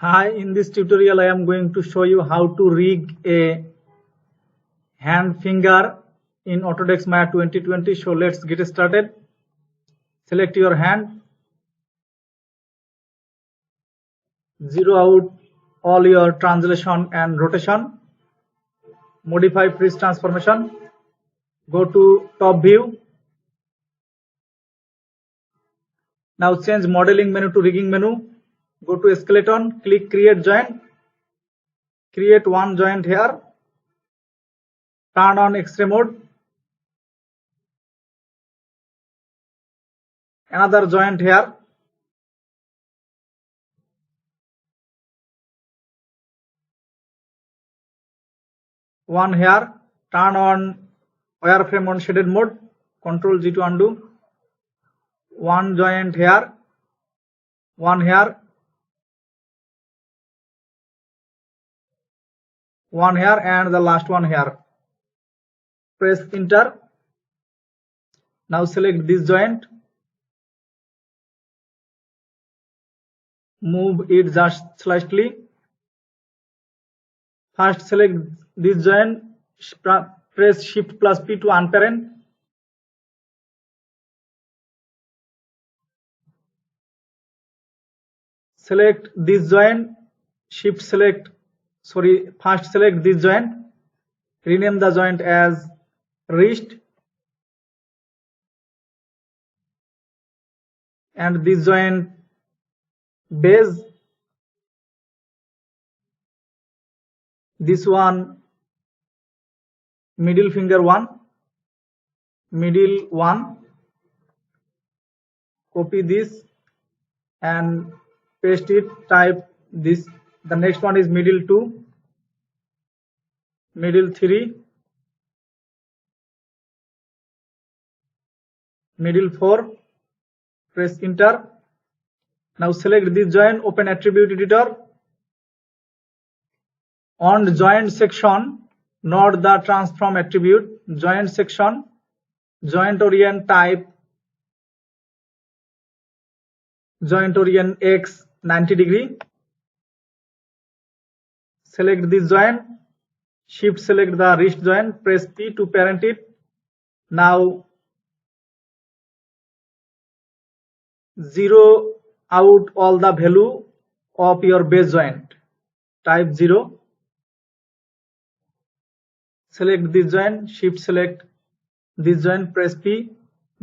Hi, in this tutorial I am going to show you how to rig a hand finger in Autodesk Maya 2020. So let's get started. Select your hand, zero out all your translation and rotation, modify freeze transformation, go to top view. Now change modeling menu to rigging menu, go to skeleton, click create joint, create one joint here, turn on X-ray mode, another joint here, one here, turn on wireframe on shaded mode, Ctrl G to undo, one joint here, one here, one here, and the last one here. Press enter. Now select this joint, move it just slightly. First select this joint, press shift plus P to unparent. Select this joint, first select this joint, rename the joint as wrist, and this joint base, this one middle finger one, middle one, copy this and paste it, type this. The next one is middle 2, middle 3, middle 4, press enter. Now select this joint, open attribute editor. On joint section, not the transform attribute, joint section, joint orient type, joint orient X 90 degree. Select this joint, shift select the wrist joint, press P to parent it. Now zero out all the value of your base joint, type 0. Select this joint, shift select this joint, press P,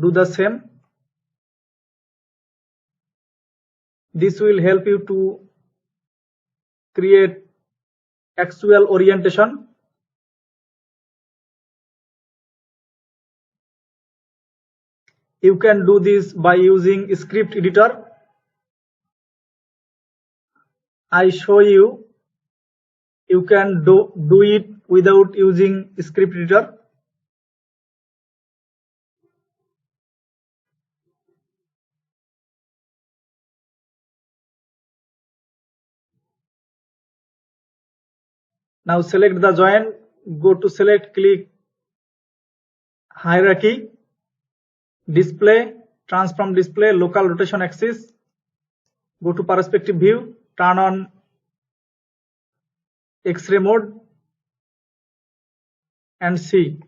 do the same. This will help you to create actual orientation. You can do this by using script editor. I show you, you can do it without using script editor. Now select the joint, go to select, click hierarchy, display, transform display, local rotation axis, go to perspective view, turn on X-ray mode and see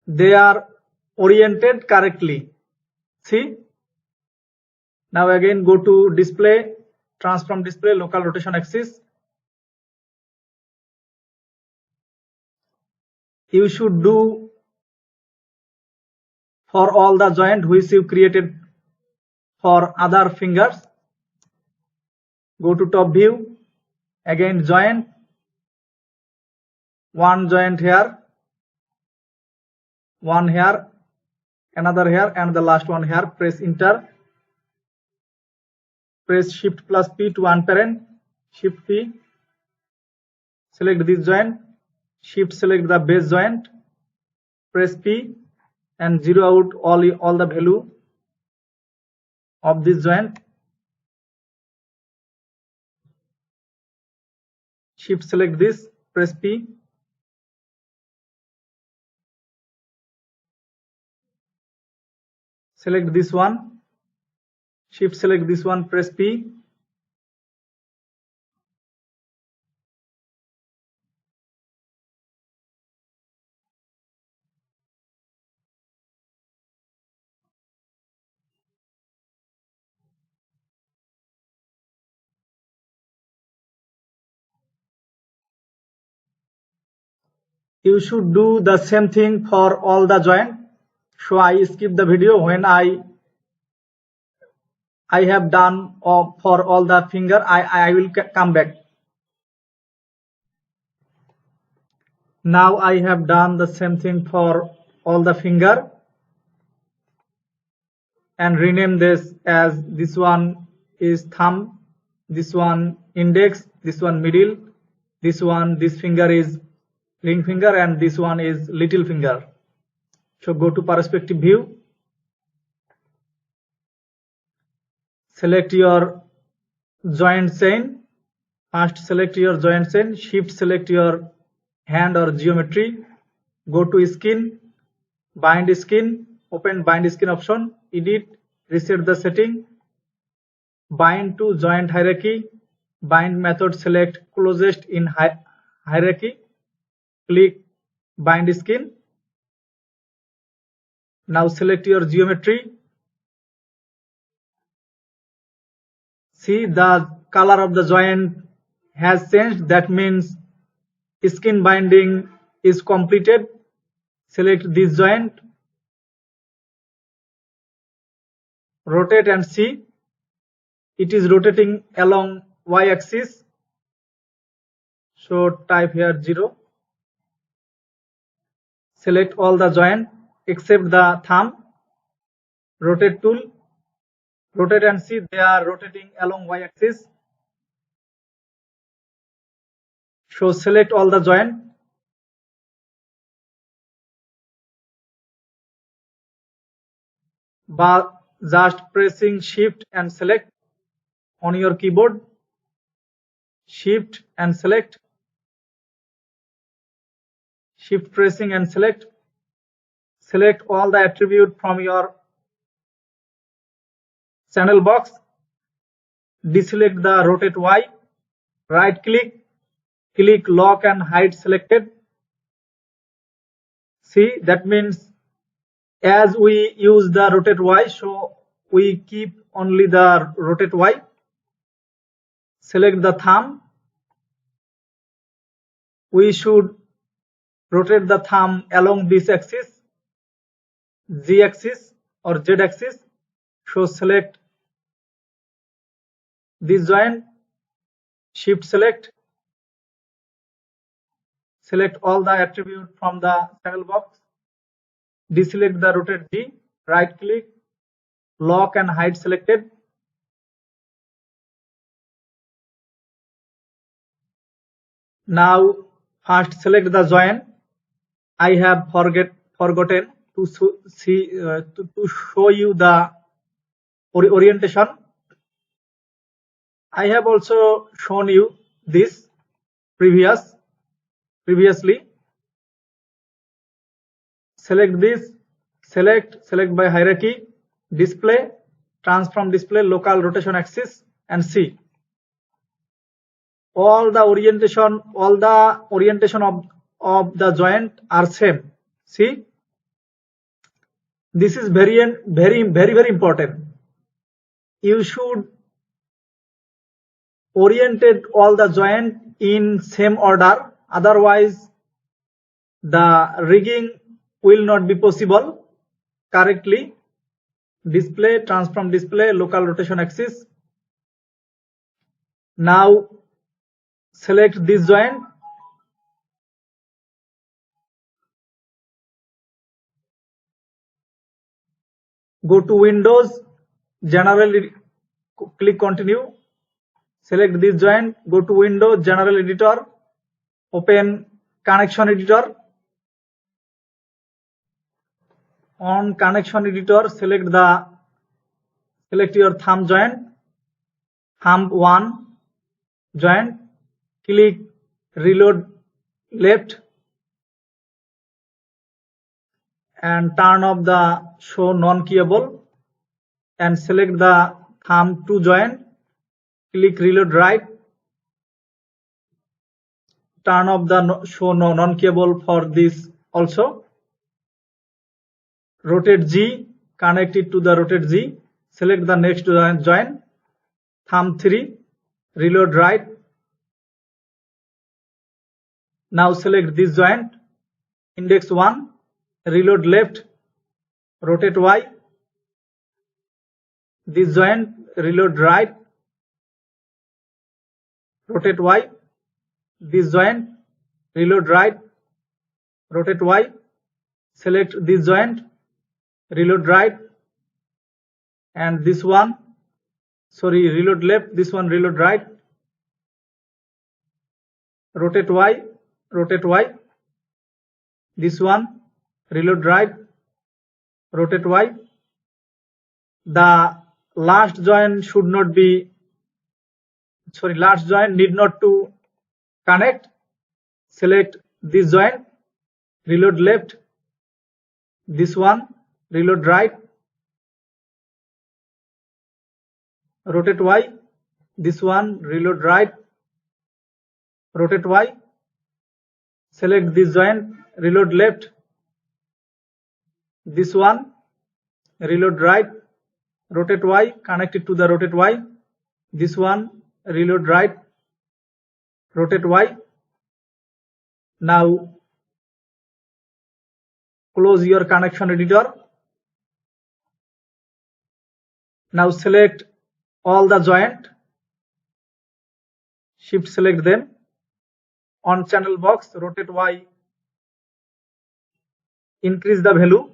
they are oriented correctly. See, now again go to display, transform display, local rotation axis. You should do for all the joint which you created for other fingers. Go to top view, again joint, one joint here, one here, another here, and the last one here. Press enter, press shift plus P to unparent, shift P, select this joint, shift select the base joint, press P and zero out all the value of this joint. Shift select this, press P, select this one, shift select this one, press P, You should do the same thing for all the joint. So I skip the video when I have done for all the finger. I will come back. Now I have done the same thing for all the finger and rename this as this one is thumb, this one index, this one middle, this finger is ring finger, and this one is little finger. So go to perspective view, select your joint chain. First select your joint chain, shift select your hand or geometry, go to skin, bind skin, open bind skin option, edit, reset the setting, bind to joint hierarchy, bind method, select closest in hierarchy, click bind skin. Now select your geometry. See, the color of the joint has changed. That means skin binding is completed. Select this joint, rotate and see it is rotating along y-axis. So type here 0. Select all the joint except the thumb, rotate tool, rotate and see they are rotating along y-axis. So select all the joint, but just pressing shift and select on your keyboard, shift and select, shift pressing and select all the attribute from your channel box, deselect the rotate Y, right click, click lock and hide selected. See, that means as we use the rotate Y, so we keep only the rotate Y. Select the thumb. We should rotate the thumb along this axis, Z axis or Z axis. So select this joint, shift select all the attribute from the channel box, deselect the rotate G, right click, lock and hide selected. Now first select the joint. I have forgotten to show you the orientation. I have also shown you this previously. Select this, select by hierarchy, display, transform display, local rotation axis, and see all the orientation of the joint are same. See, this is very important. You should orientate all the joint in same order, otherwise the rigging will not be possible correctly. Display, transform display, local rotation axis. Now select this joint, go to Windows, General, click continue, select this joint, go to Windows, General Editor, open Connection Editor. On Connection Editor, select your thumb joint, thumb 1 joint, click reload left and turn off the show non-keyable and select the thumb 2 joint, click reload right, turn off the show non-keyable for this also. Rotate G, connect it to the rotate G, select the next joint, thumb 3, reload right. Now select this joint, Index 1, reload left, rotate Y. This joint, reload right, rotate Y. This joint, reload right, rotate Y. Select this joint, reload right, and this one, sorry, reload left, this one reload right, rotate Y, rotate Y. This one, reload right, rotate Y. The last joint should not be, sorry, last joint need not to connect. Select this joint, reload left, this one, reload right, rotate Y, this one, reload right, rotate Y, select this joint, reload left, this one, reload right, rotate Y, connect it to the rotate Y, this one, reload right, rotate Y. Now close your connection editor. Now select all the joint, shift select them. On channel box, rotate Y, increase the value,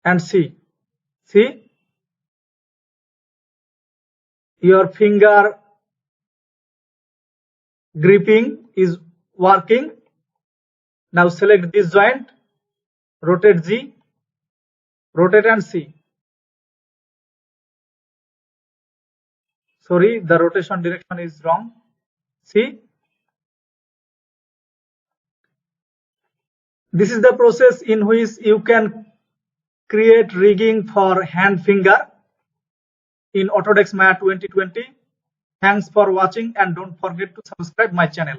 and see your finger gripping is working. Now select this joint, rotate G, rotate and see. Sorry, the rotation direction is wrong. See, this is the process in which you can create rigging for hand finger in Autodesk Maya 2020. Thanks for watching and don't forget to subscribe my channel.